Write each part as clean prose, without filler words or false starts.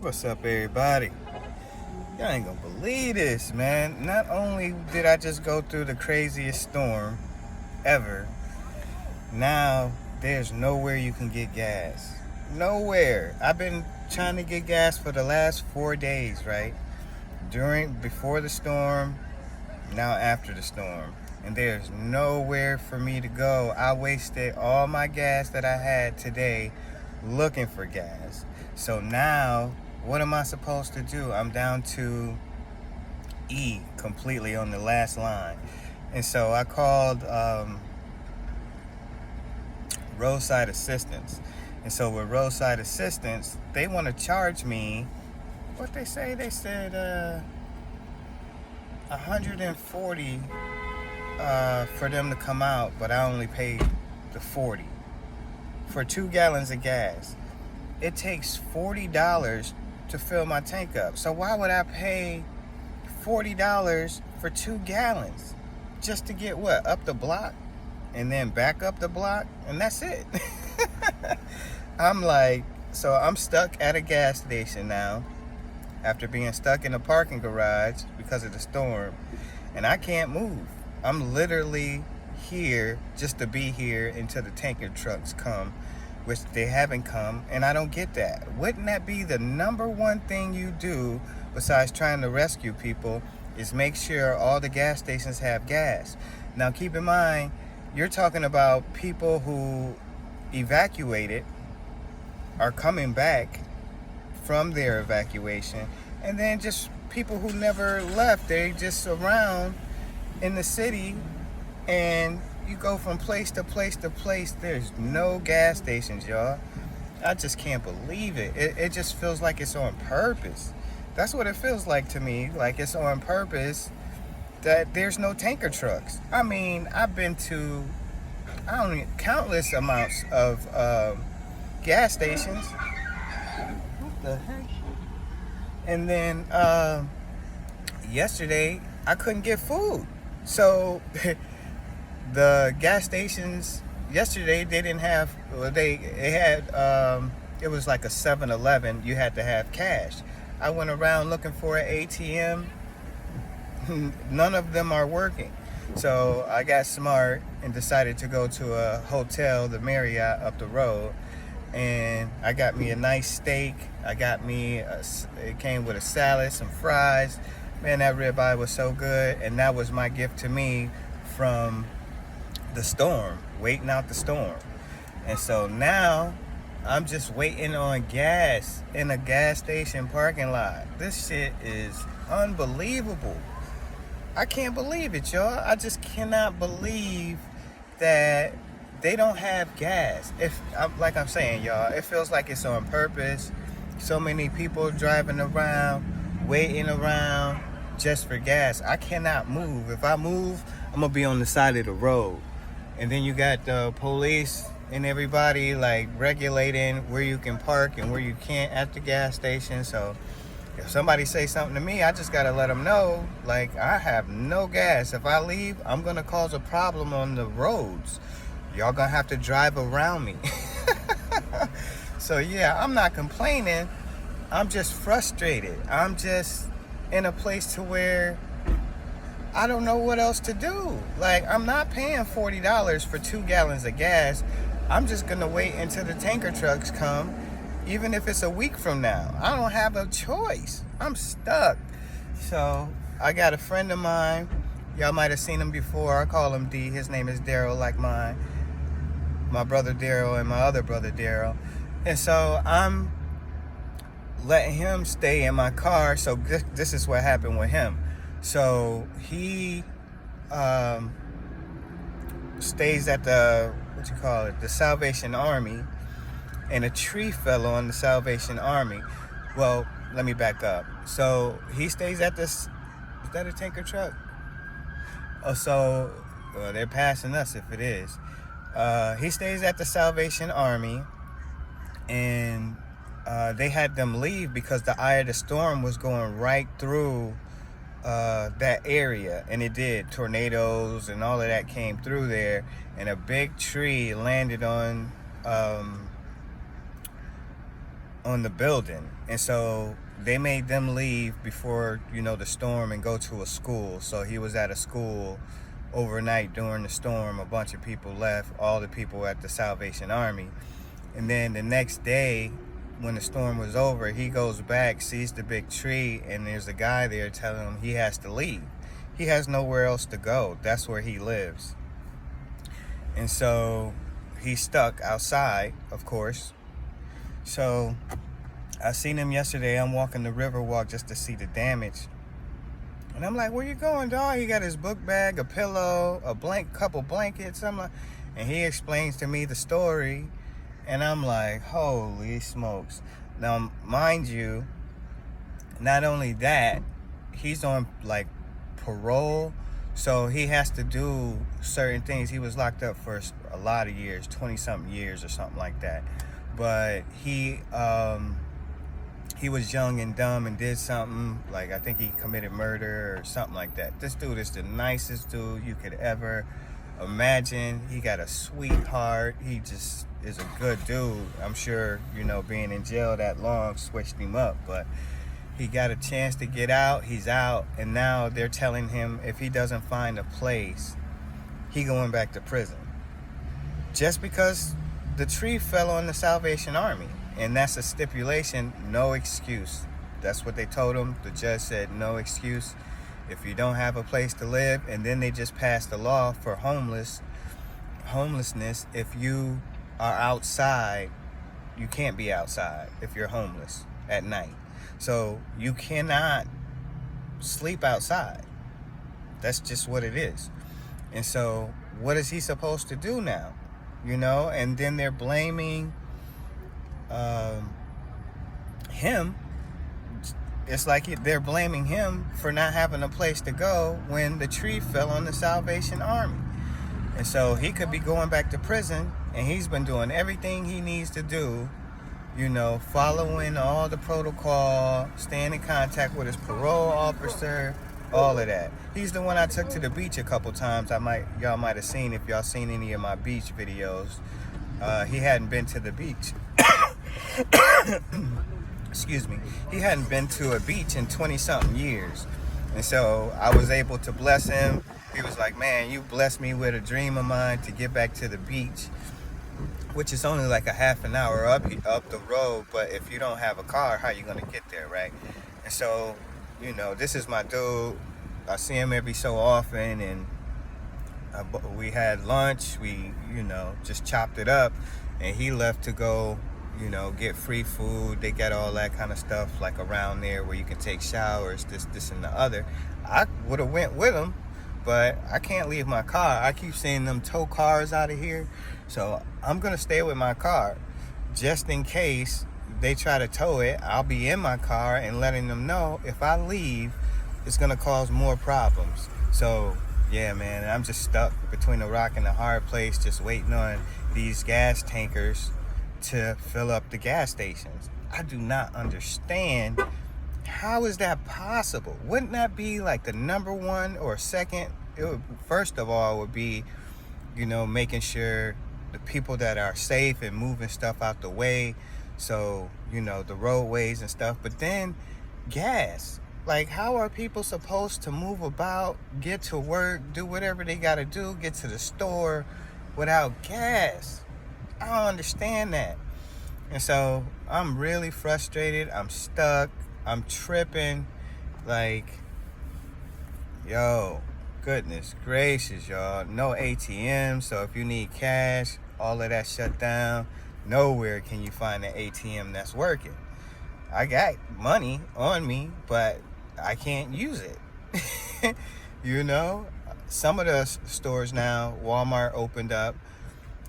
What's up, everybody? Y'all ain't gonna believe this, man. Not only did I just go through the craziest storm ever, now there's nowhere you can get gas. Nowhere. I've been trying to get gas for the last 4 days, right? Before the storm, now after the storm. And there's nowhere for me to go. I wasted all my gas that I had today looking for gas. So now, what am I supposed to do? I'm down to E completely on the last line. And so I called roadside assistance. And so with roadside assistance, they want to charge me, what they say? They said 140 for them to come out, but I only paid the 40 for 2 gallons of gas. It takes $40 to fill my tank up. So why would I pay $40 for 2 gallons just to get what, up the block and then back up the block, and that's it? So I'm stuck at a gas station now after being stuck in a parking garage because of the storm, and I can't move. I'm literally here just to be here until the tanker trucks come, which they haven't come, and I don't get that. Wouldn't that be the number one thing you do besides trying to rescue people, is make sure all the gas stations have gas? Now keep in mind, you're talking about people who evacuated, are coming back from their evacuation, and then just people who never left. They just around in the city, and you go from place to place to place. There's no gas stations, y'all. I just can't believe it. It just feels like it's on purpose. That's what it feels like to me, like it's on purpose that there's no tanker trucks. I mean, I've been to, countless amounts of gas stations. What the heck? And then yesterday, I couldn't get food. So the gas stations yesterday, they didn't have, it was like a 7-Eleven. You had to have cash. I went around looking for an ATM. None of them are working. So I got smart and decided to go to a hotel, the Marriott up the road, and I got me a nice steak. It came with a salad, some fries. Man, that ribeye was so good, and that was my gift to me from the storm, waiting out the storm. And so now I'm just waiting on gas in a gas station parking lot. This shit is unbelievable. I can't believe it, y'all. I just cannot believe that they don't have gas. Like I'm saying, y'all, it feels like it's on purpose. So many people driving around, waiting around just for gas. I cannot move. If I move, I'm gonna be on the side of the road. And then you got the police and everybody like regulating where you can park and where you can't at the gas station. So if somebody say something to me, I just gotta let them know, like, I have no gas. If I leave, I'm gonna cause a problem on the roads. Y'all gonna have to drive around me. So yeah, I'm not complaining. I'm just frustrated. I'm just in a place to where I don't know what else to do. Like, I'm not paying $40 for 2 gallons of gas. I'm just gonna wait until the tanker trucks come, even if it's a week from now. I don't have a choice. I'm stuck. So I got a friend of mine. Y'all might have seen him before. I call him D. His name is Daryl, like mine. My brother Daryl and my other brother Daryl. And so I'm letting him stay in my car. So this is what happened with him. So he stays at the Salvation Army, and a tree fell on the Salvation Army. Well, let me back up. So he stays at this, is that a tanker truck? Oh, so they're passing us if it is. He stays at the Salvation Army, and they had them leave because the eye of the storm was going right through that area, and it did. Tornadoes and all of that came through there, and a big tree landed on on the building. And so they made them leave before, the storm and go to a school. So he was at a school overnight during the storm. A bunch of people left, all the people at the Salvation Army. And then the next day, when the storm was over, he goes back, sees the big tree, and there's a guy there telling him he has to leave. He has nowhere else to go. That's where he lives. And so he's stuck outside, of course. So I seen him yesterday. I'm walking the river walk just to see the damage. And I'm like, where you going, dog? He got his book bag, a pillow, couple blankets. I'm like, and he explains to me the story. And I'm like, holy smokes. Now, mind you, not only that, he's on like parole. So he has to do certain things. He was locked up for a lot of years, 20-something years or something like that. But he was young and dumb and did something, like I think he committed murder or something like that. This dude is the nicest dude you could ever imagine. He got a sweetheart. He just is a good dude. I'm sure, being in jail that long switched him up, but he got a chance to get out. He's out, and now they're telling him if he doesn't find a place, he going back to prison. Just because the tree fell on the Salvation Army, and that's a stipulation, no excuse. That's what they told him. The judge said no excuse if you don't have a place to live. And then they just passed a law for homelessness. If you are outside, you can't be outside if you're homeless at night. So you cannot sleep outside. That's just what it is. And so what is he supposed to do now? And then they're blaming him. It's like they're blaming him for not having a place to go when the tree fell on the Salvation Army. And so he could be going back to prison, and he's been doing everything he needs to do, following all the protocol, staying in contact with his parole officer, all of that. He's the one I took to the beach a couple times. Y'all might have seen, if y'all seen any of my beach videos. He hadn't been to the beach. Excuse me. He hadn't been to a beach in 20-something years. And so I was able to bless him. He was like, man, you blessed me with a dream of mine to get back to the beach, which is only like a half an hour up the road. But if you don't have a car, how you going to get there, right? And so, this is my dude. I see him every so often, and we had lunch. We, just chopped it up, and he left to go, get free food. They got all that kind of stuff like around there where you can take showers, this and the other. I would have went with him, but I can't leave my car. I keep seeing them tow cars out of here, so I'm gonna stay with my car just in case they try to tow it. I'll be in my car and letting them know if I leave, it's gonna cause more problems. So yeah, man, I'm just stuck between a rock and a hard place, just waiting on these gas tankers to fill up the gas stations. I do not understand, how is that possible? Wouldn't that be like the number one or second? First of all, would be, making sure the people that are safe and moving stuff out the way. So, the roadways and stuff. But then gas. Like, how are people supposed to move about, get to work, do whatever they got to do, get to the store without gas? I don't understand that. And so I'm really frustrated. I'm stuck. I'm tripping. Like, yo, goodness gracious, y'all. No ATM. So if you need cash, all of that shut down. Nowhere can you find an ATM that's working. I got money on me, but I can't use it. Some of the stores now, Walmart opened up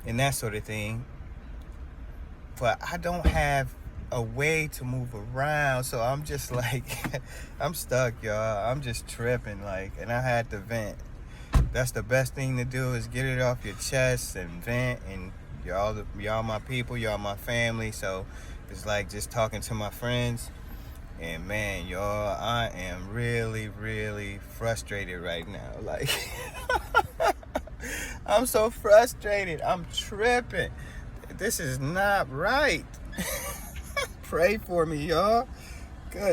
and that sort of thing. But I don't have a way to move around, so I'm just like, I'm stuck, y'all. I'm just tripping, and I had to vent. That's the best thing to do, is get it off your chest and vent. And y'all my people, y'all my family. So it's like just talking to my friends. And man, y'all, I am really, really frustrated right now. Like, I'm so frustrated. I'm tripping. This is not right. Pray for me, y'all. Good.